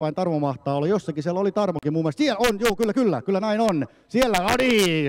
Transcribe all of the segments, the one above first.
Vain Tarmo mahtaa olla jossakin, siellä oli Tarmokin mun mielestä. Siellä on, joo, kyllä näin on. Siellä,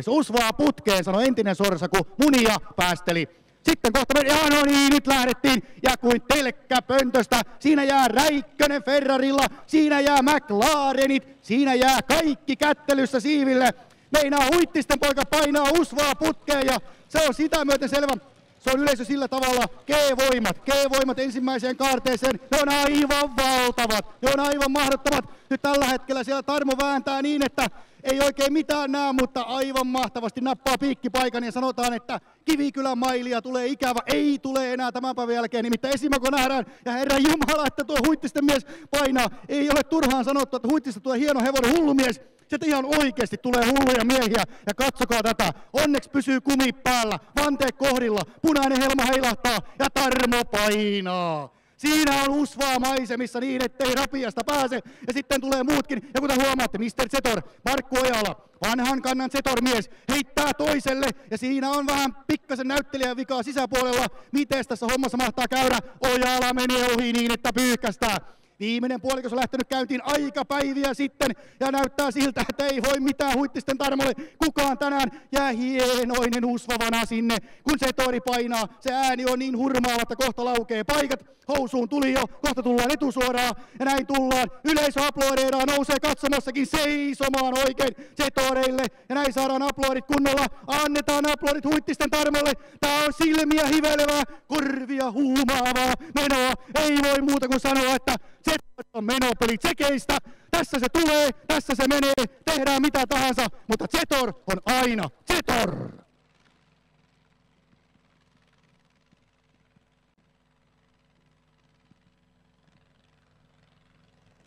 usvaa putkeen, sanoi entinen sorsa, kun munia päästeli. Sitten kohta meni, no niin, nyt lähdettiin, ja kuin telkkä pöntöstä, siinä jää Räikkönen Ferrarilla, siinä jää McLarenit, siinä jää kaikki kättelyssä siiville. Meinaa Huittisten poika painaa usvaa putkeen, ja se on sitä myöten selvä. Se on yleisö sillä tavalla, G-voimat ensimmäiseen kaarteeseen, ne on aivan valtavat, ne on aivan mahdottomat. Nyt tällä hetkellä siellä Tarmo vääntää niin, että ei oikein mitään näe, mutta aivan mahtavasti nappaa piikkipaikan ja sanotaan, että Kivikylän mailia tulee ikävä, ei tule enää tämän päivän jälkeen, nimittäin Esimako nähdään ja herran jumala, että tuo Huittisten mies painaa. Ei ole turhaan sanottu, että Huittista tulee hieno hevonen hullumies. Sieltä ihan oikeasti tulee hulluja miehiä ja katsokaa tätä. Onneksi pysyy kumi päällä, vanteet kohdilla, punainen helma heilahtaa ja Tarmo painaa. Siinä on usvaa maisemissa niin, ettei rapiasta pääse ja sitten tulee muutkin. Ja kuten huomaatte, Mr. Zetor, Markku Ojala, vanhan kannan Zetor-mies, heittää toiselle ja siinä on vähän pikkasen näyttelijän vikaa sisäpuolella. Miten tässä hommassa mahtaa käydä? Ojala menee ohi niin, että pyyhkästää. Viimeinen puolikas on lähtenyt käyntiin aikapäiviä sitten ja näyttää siltä, että ei voi mitään Huittisten Tarmolle kukaan tänään. Jää hienoinen usvavana sinne, kun se tori painaa. Se ääni on niin hurmaava, että kohta laukee paikat. Housuun tuli jo, kohta tullaan etusuoraan ja näin tullaan. Yleisö aplodeeraa, nousee katsomossakin seisomaan oikein Zetoreille. Ja näin saadaan aplodit kunnolla. Annetaan aplodit Huittisten Tarmolle. Tää on silmiä hivelevää, korvia huumaavaa menoa. Ei voi muuta kuin sanoa, että Zetor on menopeli tsekeistä. Tässä se tulee, tässä se menee, tehdään mitä tahansa, mutta Zetor on aina Zetor.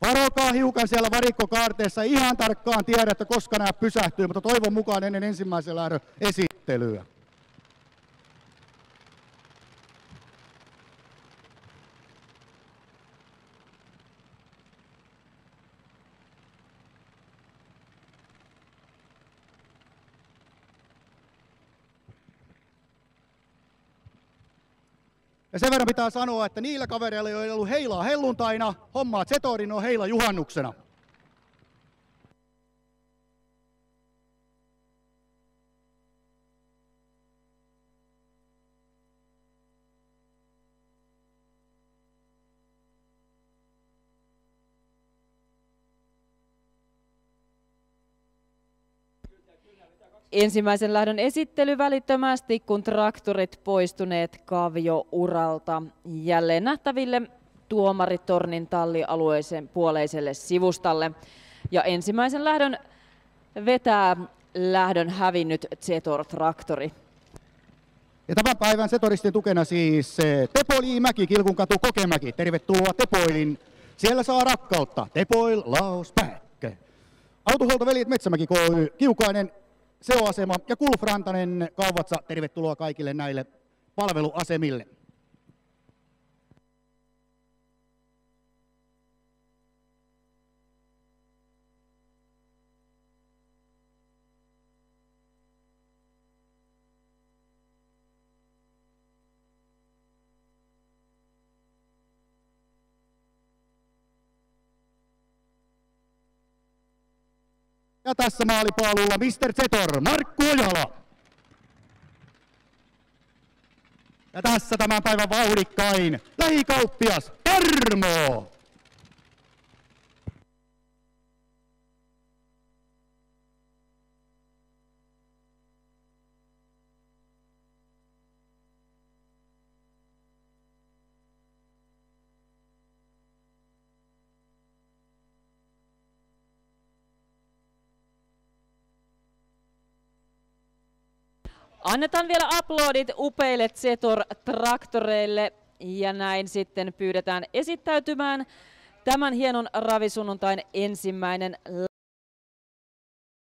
Varokaa hiukan siellä varikkokaarteessa, ihan tarkkaan tiedä, että koska nämä pysähtyy, mutta toivon mukaan ennen ensimmäisen lähdön esittelyä. Ja sen verran pitää sanoa, että niillä kavereilla, joilla ei ollut heilaa helluntaina, hommaa Zetorin on heila juhannuksena. Ensimmäisen lähdön esittely välittömästi, kun traktorit poistuneet kaviouralta. Jälleen nähtäville tuomaritornin tallialueisen puoleiselle sivustalle. Ja ensimmäisen lähdön vetää lähdön hävinnyt Zetor-traktori. Ja tämän päivän Zetoristien tukena siis Tepoili Mäki, Kilkunkatu, Kokemäki. Tervetuloa Tepoilin. Siellä saa rakkautta. Tepoil, Laos, Pähkä. Autohuoltoveljet Metsämäki Ky, Kiukainen, SEO-asema ja Kulf Rantanen Kauvatsa, tervetuloa kaikille näille palveluasemille. Ja tässä maalipaalulla Mr. Zetor, Markku Ojala. Ja tässä tämän päivän vauhdikkain lähikauppias Tarmo. Annetaan vielä aplodit upeille Zetor-traktoreille ja näin sitten pyydetään esittäytymään tämän hienon ravisunnuntain ensimmäinen